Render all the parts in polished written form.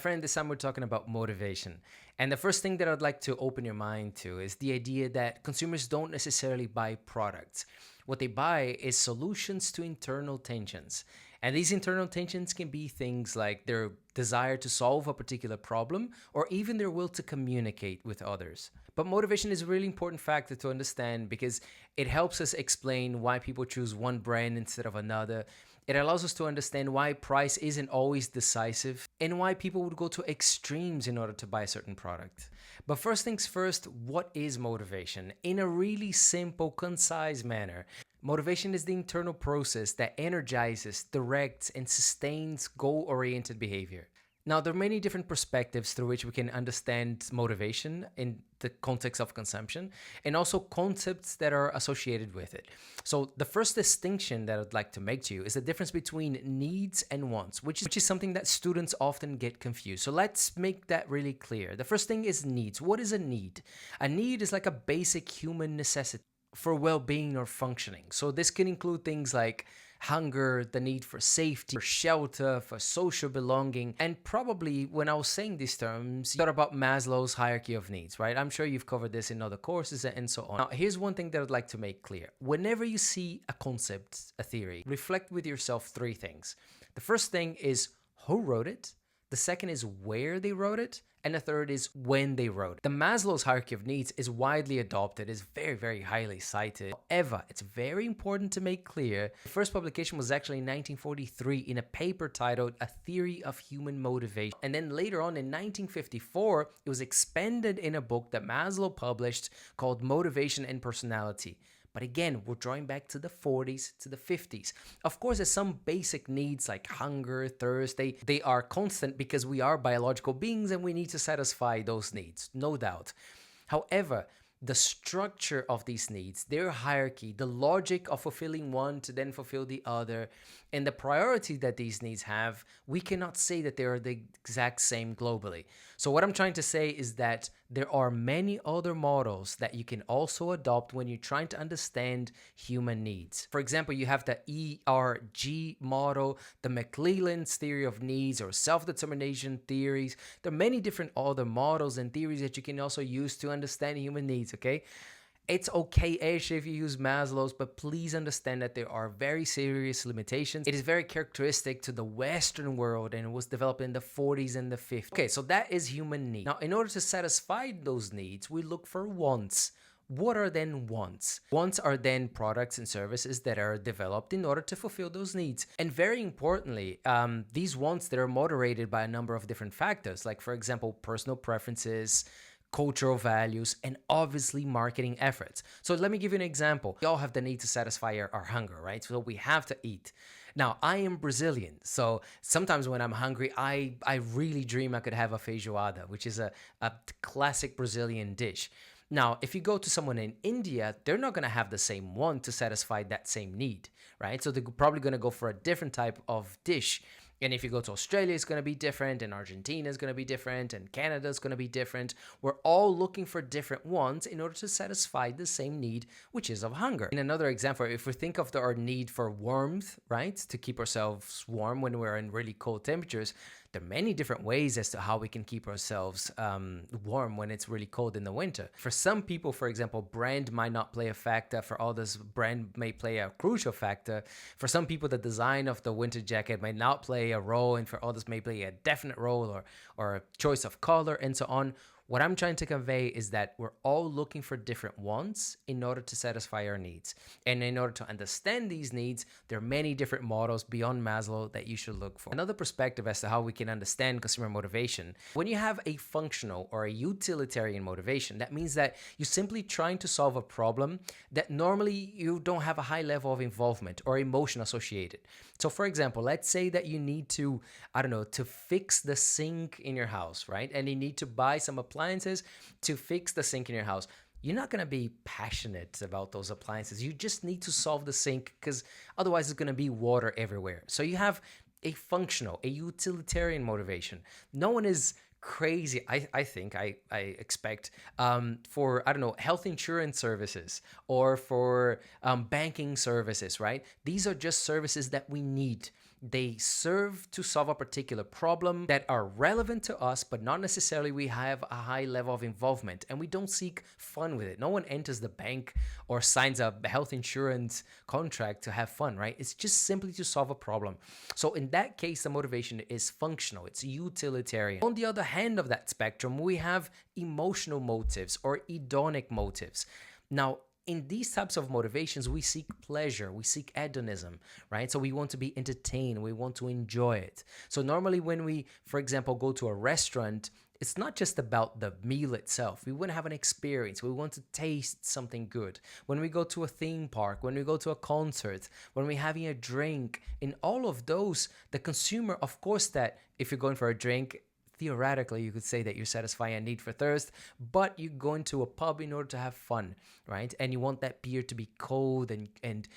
Friend, this time we're talking about motivation. And the first thing that I'd like to open your mind to is the idea that consumers don't necessarily buy products. What they buy is solutions to internal tensions. And these internal tensions can be things like their desire to solve a particular problem or even their will to communicate with others. But motivation is a really important factor to understand because it helps us explain why people choose one brand instead of another. It allows us to understand why price isn't always decisive and why people would go to extremes in order to buy a certain product. But first things first, what is motivation? In a really simple, concise manner, motivation is the internal process that energizes, directs, and sustains goal-oriented behavior. Now, there are many different perspectives through which we can understand motivation in the context of consumption and also concepts that are associated with it. So, the first distinction that I'd like to make to you is the difference between needs and wants, which is something that students often get confused. So, let's make that really clear. The first thing is needs. What is a need? A need is like a basic human necessity for well-being or functioning. So this can include things like hunger, the need for safety, for shelter, for social belonging. And probably when I was saying these terms, you thought about Maslow's hierarchy of needs, right? I'm sure you've covered this in other courses and so on. Now, here's one thing that I'd like to make clear. Whenever you see a concept, a theory, reflect with yourself three things. The first thing is who wrote it? The second is where they wrote it. And the third is when they wrote it. The Maslow's hierarchy of needs is widely adopted, is very, very highly cited. However, it's very important to make clear, the first publication was actually in 1943 in a paper titled A Theory of Human Motivation. And then later on in 1954, it was expanded in a book that Maslow published called Motivation and Personality. But again, we're drawing back to the 40s, to the 50s. Of course, there's some basic needs like hunger, thirst. They are constant because we are biological beings and we need to satisfy those needs, no doubt. However, the structure of these needs, their hierarchy, the logic of fulfilling one to then fulfill the other, and the priority that these needs have, we cannot say that they are the exact same globally. So what I'm trying to say is that there are many other models that you can also adopt when you're trying to understand human needs. For example, you have the ERG model, the McClelland's theory of needs or self-determination theories. There are many different other models and theories that you can also use to understand human needs, okay? It's okay-ish if you use Maslow's, but please understand that there are very serious limitations. It is very characteristic to the Western world and it was developed in the 40s and the 50s. Okay, so that is human need. Now, in order to satisfy those needs, we look for wants. What are then wants? Wants are then products and services that are developed in order to fulfill those needs. And very importantly, these wants that are moderated by a number of different factors, like for example, personal preferences, cultural values, and obviously marketing efforts. So let me give you an example. We all have the need to satisfy our hunger, right? So we have to eat. Now, I am Brazilian, so sometimes when I'm hungry, I really dream I could have a feijoada, which is a classic Brazilian dish. Now, if you go to someone in India, they're not going to have the same want to satisfy that same need, right? So they're probably going to go for a different type of dish. And if you go to Australia, it's going to be different, and Argentina is going to be different, and Canada is going to be different. We're all looking for different wants in order to satisfy the same need, which is of hunger. In another example, if we think of our need for warmth, right, to keep ourselves warm when we're in really cold temperatures, there are many different ways as to how we can keep ourselves warm when it's really cold in the winter. For some people, for example, brand might not play a factor. For others, brand may play a crucial factor. For some people, the design of the winter jacket might not play a role, and for others may play a definite role or a choice of color and so on. What I'm trying to convey is that we're all looking for different wants in order to satisfy our needs. And in order to understand these needs, there are many different models beyond Maslow that you should look for. Another perspective as to how we can understand consumer motivation, when you have a functional or a utilitarian motivation, that means that you're simply trying to solve a problem that normally you don't have a high level of involvement or emotion associated. So for example, let's say that you need to, to fix the sink in your house, right? And you need to buy some appliances to fix the sink in your house. You're not going to be passionate about those appliances. You just need to solve the sink because otherwise it's going to be water everywhere. So you have a functional, a utilitarian motivation. No one is crazy, I expect, for, health insurance services or for banking services, right? These are just services that we need. They serve to solve a particular problem that are relevant to us, but not necessarily we have a high level of involvement, and we don't seek fun with it. No one enters the bank or signs a health insurance contract to have fun, right? It's just simply to solve a problem. So in that case, the motivation is functional, it's utilitarian. On the other hand of that spectrum, we have emotional motives or hedonic motives. Now, in these types of motivations, we seek pleasure, we seek hedonism, right? So we want to be entertained, we want to enjoy it. So normally when we, for example, go to a restaurant, it's not just about the meal itself. We want to have an experience. We want to taste something good. When we go to a theme park, when we go to a concert, when we're having a drink, in all of those, the consumer, of course, that if you're going for a drink, theoretically, you could say that you're satisfying a need for thirst, but you go into a pub in order to have fun, right? And you want that beer to be cold and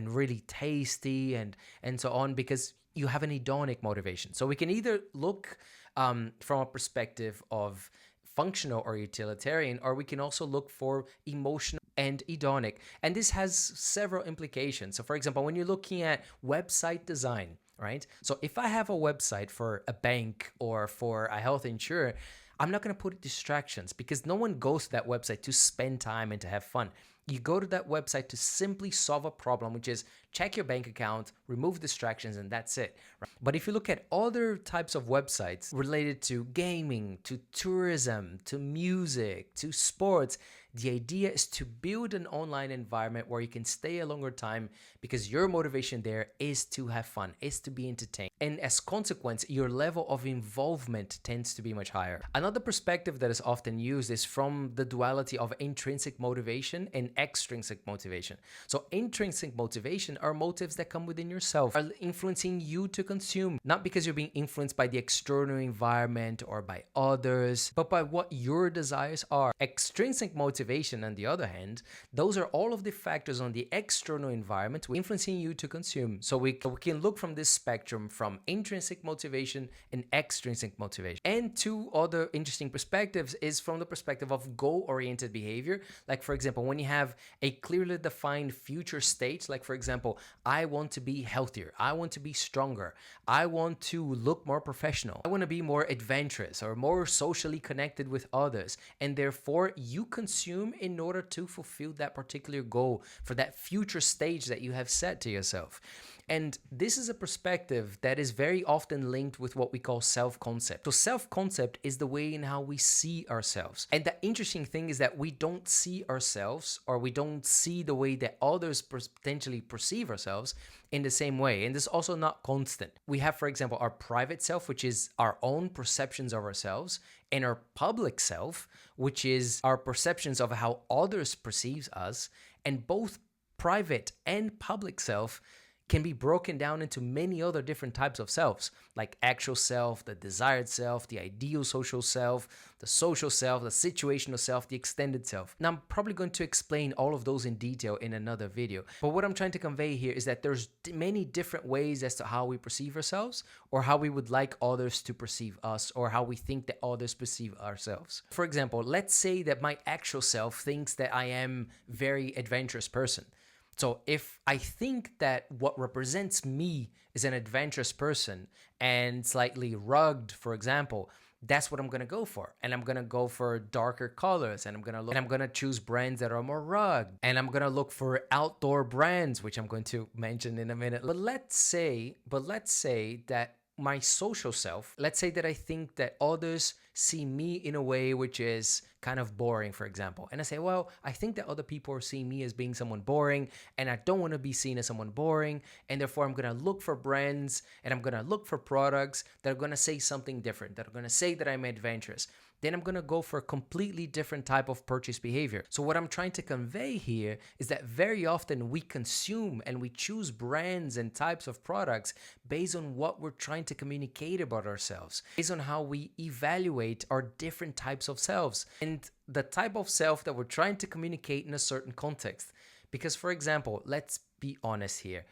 really tasty and so on, because you have an hedonic motivation. So we can either look from a perspective of functional or utilitarian, or we can also look for emotional and hedonic. And this has several implications. So for example, when you're looking at website design, right? So if I have a website for a bank or for a health insurer, I'm not going to put distractions, because no one goes to that website to spend time and to have fun. You go to that website to simply solve a problem, which is check your bank account, remove distractions, and that's it. Right? But if you look at other types of websites related to gaming, to tourism, to music, to sports, the idea is to build an online environment where you can stay a longer time, because your motivation there is to have fun, is to be entertained. And as consequence, your level of involvement tends to be much higher. Another perspective that is often used is from the duality of intrinsic motivation and extrinsic motivation. So intrinsic motivation are motives that come within yourself, are influencing you to consume, not because you're being influenced by the external environment or by others, but by what your desires are. Extrinsic motivation, on the other hand, those are all of the factors on the external environment influencing you to consume. So we can look from this spectrum from intrinsic motivation and extrinsic motivation. And two other interesting perspectives is from the perspective of goal-oriented behavior. Like for example, when you have a clearly defined future state, like for example, I want to be healthier, I want to be stronger, I want to look more professional, I want to be more adventurous or more socially connected with others, and therefore you consume in order to fulfill that particular goal for that future stage that you have set to yourself. And this is a perspective that is very often linked with what we call self-concept. So self-concept is the way in how we see ourselves. And the interesting thing is that we don't see ourselves, or we don't see the way that others potentially perceive ourselves in the same way. And this is also not constant. We have, for example, our private self, which is our own perceptions of ourselves, and our public self, which is our perceptions of how others perceive us. And both private and public self can be broken down into many other different types of selves, like actual self, the desired self, the ideal social self, the situational self, the extended self. Now, I'm probably going to explain all of those in detail in another video, but what I'm trying to convey here is that there's many different ways as to how we perceive ourselves, or how we would like others to perceive us, or how we think that others perceive ourselves. For example, let's say that my actual self thinks that I am a very adventurous person. So if I think that what represents me is an adventurous person and slightly rugged, for example, that's what I'm going to go for. And I'm going to go for darker colors, and I'm going to choose brands that are more rugged, and I'm going to look for outdoor brands, which I'm going to mention in a minute. But let's say that my social self, let's say that I think that others see me in a way which is kind of boring, for example. And I say, well, I think that other people are seeing me as being someone boring, and I don't want to be seen as someone boring. And therefore, I'm going to look for brands, and I'm going to look for products that are going to say something different, that are going to say that I'm adventurous. Then I'm going to go for a completely different type of purchase behavior. So what I'm trying to convey here is that very often we consume and we choose brands and types of products based on what we're trying to communicate about ourselves, based on how we evaluate our different types of selves and the type of self that we're trying to communicate in a certain context. Because, for example, let's be honest here.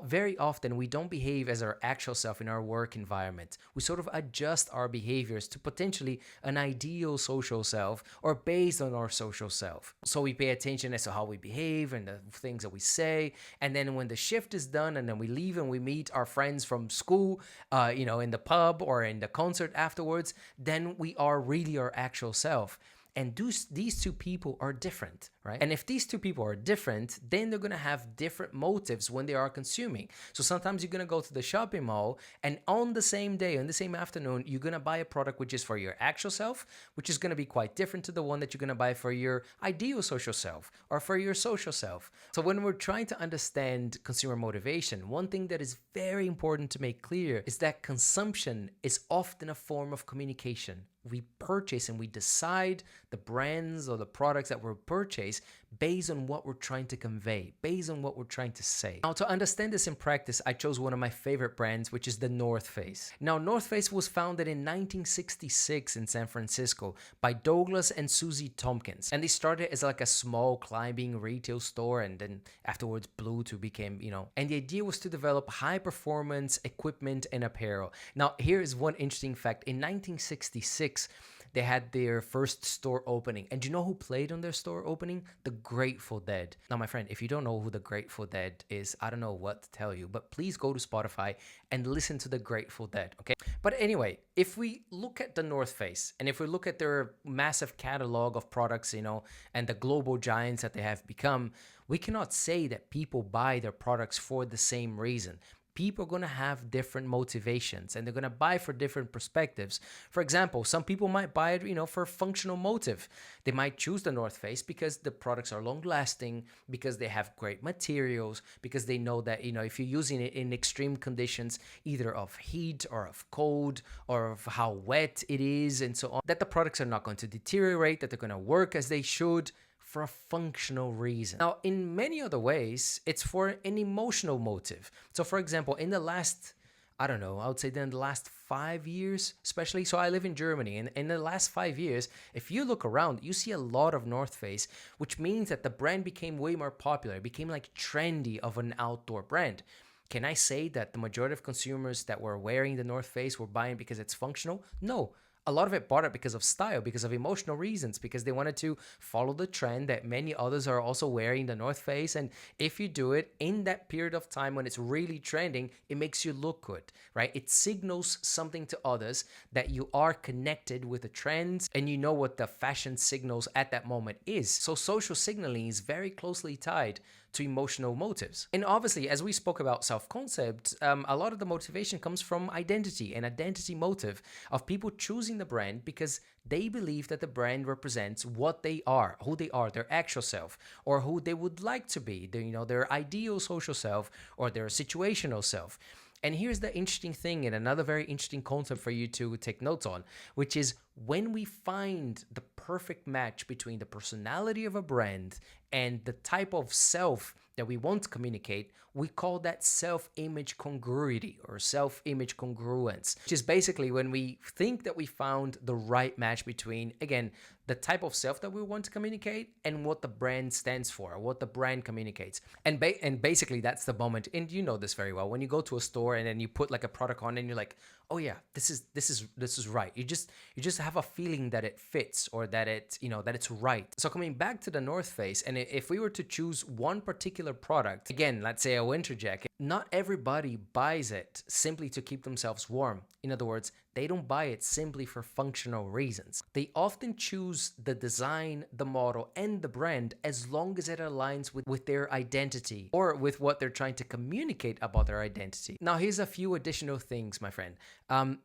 Very often, we don't behave as our actual self in our work environment. We sort of adjust our behaviors to potentially an ideal social self or based on our social self. So we pay attention as to how we behave and the things that we say. And then when the shift is done and then we leave and we meet our friends from school, in the pub or in the concert afterwards, then we are really our actual self. And these two people are different, right? And if these two people are different, then they're gonna have different motives when they are consuming. So sometimes you're gonna go to the shopping mall, and on the same day, on the same afternoon, you're gonna buy a product which is for your actual self, which is gonna be quite different to the one that you're gonna buy for your ideal social self or for your social self. So when we're trying to understand consumer motivation, one thing that is very important to make clear is that consumption is often a form of communication. We purchase and we decide the brands or the products that we purchase based on what we're trying to convey, based on what we're trying to say. Now, to understand this in practice, I chose one of my favorite brands, which is the North Face. Now, North Face was founded in 1966 in San Francisco by Douglas and Susie Tompkins. And they started as like a small climbing retail store, and then afterwards blew to become, and the idea was to develop high performance equipment and apparel. Now, here is one interesting fact. In 1966, they had their first store opening. And do you know who played on their store opening? The Grateful Dead. Now, my friend, if you don't know who the Grateful Dead is, I don't know what to tell you, but please go to Spotify and listen to the Grateful Dead, okay? But anyway, if we look at the North Face and if we look at their massive catalog of products, and the global giants that they have become, we cannot say that people buy their products for the same reason. People are going to have different motivations and they're going to buy for different perspectives. For example, some people might buy it, for a functional motive. They might choose the North Face because the products are long lasting, because they have great materials, because they know that, if you're using it in extreme conditions, either of heat or of cold or of how wet it is and so on, that the products are not going to deteriorate, that they're going to work as they should, for a functional reason. Now, in many other ways, it's for an emotional motive. So, for example, in the last, I would say in the last 5 years, especially, so I live in Germany, and in the last 5 years, if you look around, you see a lot of North Face, which means that the brand became way more popular. It became like trendy of an outdoor brand. Can I say that the majority of consumers that were wearing the North Face were buying because it's functional? No. A lot of it bought it because of style, because of emotional reasons, because they wanted to follow the trend that many others are also wearing the North Face. And if you do it in that period of time when it's really trending, it makes you look good, right? It signals something to others that you are connected with the trends and you know what the fashion signals at that moment is. So social signaling is very closely tied to emotional motives. And obviously, as we spoke about self-concept, a lot of the motivation comes from identity, an identity motive of people choosing the brand because they believe that the brand represents what they are, who they are, their actual self, or who they would like to be, their ideal social self or their situational self. And here's the interesting thing, and another very interesting concept for you to take notes on, which is when we find the perfect match between the personality of a brand and the type of self that we want to communicate, we call that self-image congruity or self-image congruence, which is basically when we think that we found the right match between, again, the type of self that we want to communicate and what the brand stands for, what the brand communicates. And basically that's the moment, and you know this very well, when you go to a store and then you put like a product on and you're like, oh yeah, this is right. You just have a feeling that it fits or that that it's right. So coming back to the North Face, and if we were to choose one particular product, again, let's say a winter jacket, not everybody buys it simply to keep themselves warm. In other words, they don't buy it simply for functional reasons. They often choose the design, the model, and the brand as long as it aligns with their identity or with what they're trying to communicate about their identity. Now, here's a few additional things, my friend.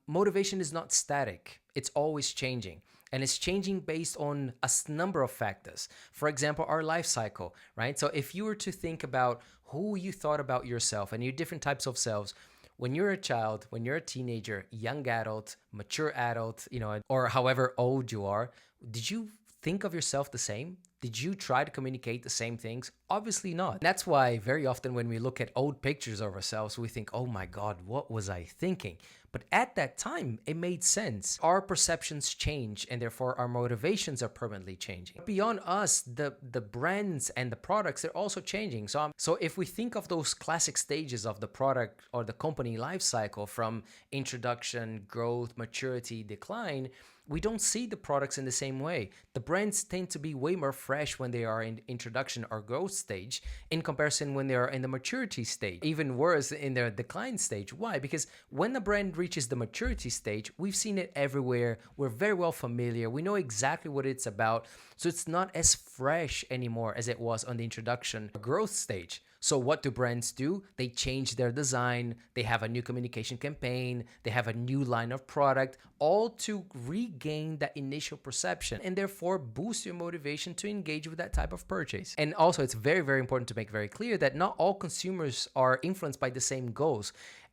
Motivation is not static. It's always changing. And it's changing based on a number of factors. For example, our life cycle, right? So if you were to think about who you thought about yourself and your different types of selves, when you're a child, when you're a teenager, young adult, mature adult, or however old you are, did you think of yourself the same? Did you try to communicate the same things? Obviously not. That's why very often when we look at old pictures of ourselves, we think, oh my God, what was I thinking? But at that time, it made sense. Our perceptions change, and therefore our motivations are permanently changing. Beyond us, the brands and the products, they're also changing. So if we think of those classic stages of the product or the company life cycle, from introduction, growth, maturity, decline, we don't see the products in the same way. The brands tend to be way more fresh when they are in introduction or growth stage in comparison when they are in the maturity stage. Even worse, in their decline stage. Why? Because when the brand reaches the maturity stage, we've seen it everywhere. We're very well familiar. We know exactly what it's about. So it's not as fresh anymore as it was on the introduction or growth stage. So what do brands do? They change their design, they have a new communication campaign, they have a new line of product, all to regain that initial perception and therefore boost your motivation to engage with that type of purchase. And also, it's very, very important to make very clear that not all consumers are influenced by the same goals.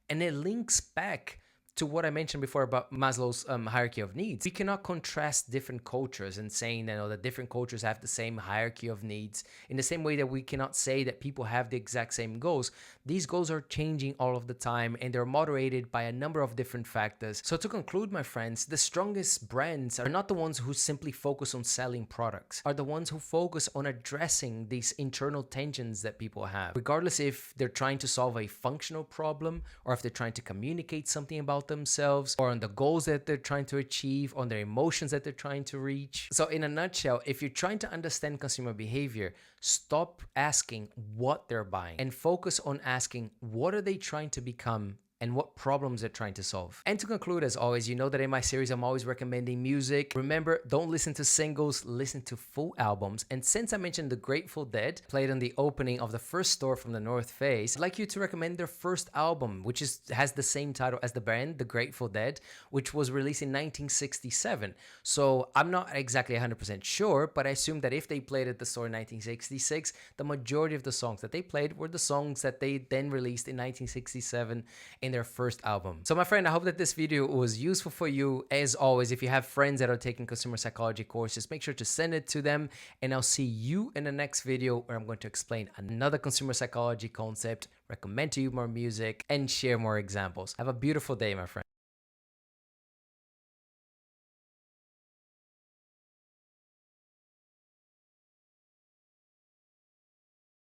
And it links back to what I mentioned before about Maslow's hierarchy of needs. We cannot contrast different cultures and saying that different cultures have the same hierarchy of needs in the same way that we cannot say that people have the exact same goals. These goals are changing all of the time, and they're moderated by a number of different factors. So to conclude, my friends, the strongest brands are not the ones who simply focus on selling products, are the ones who focus on addressing these internal tensions that people have, regardless if they're trying to solve a functional problem or if they're trying to communicate something about themselves or on the goals that they're trying to achieve, on their emotions that they're trying to reach. So in a nutshell, if you're trying to understand consumer behavior, stop asking what they're buying and focus on asking what are they trying to become and what problems they're trying to solve. And to conclude, as always, you know that in my series, I'm always recommending music. Remember, don't listen to singles, listen to full albums. And since I mentioned the Grateful Dead played on the opening of the first store from the North Face, I'd like you to recommend their first album, which has the same title as the band, The Grateful Dead, which was released in 1967. So I'm not exactly 100% sure, but I assume that if they played at the store in 1966, the majority of the songs that they played were the songs that they then released in 1967 in their first album. So my friend, I hope that this video was useful for you. As always, if you have friends that are taking consumer psychology courses, make sure to send it to them, and I'll see you in the next video where I'm going to explain another consumer psychology concept, recommend to you more music, and share more examples. Have a beautiful day, my friend.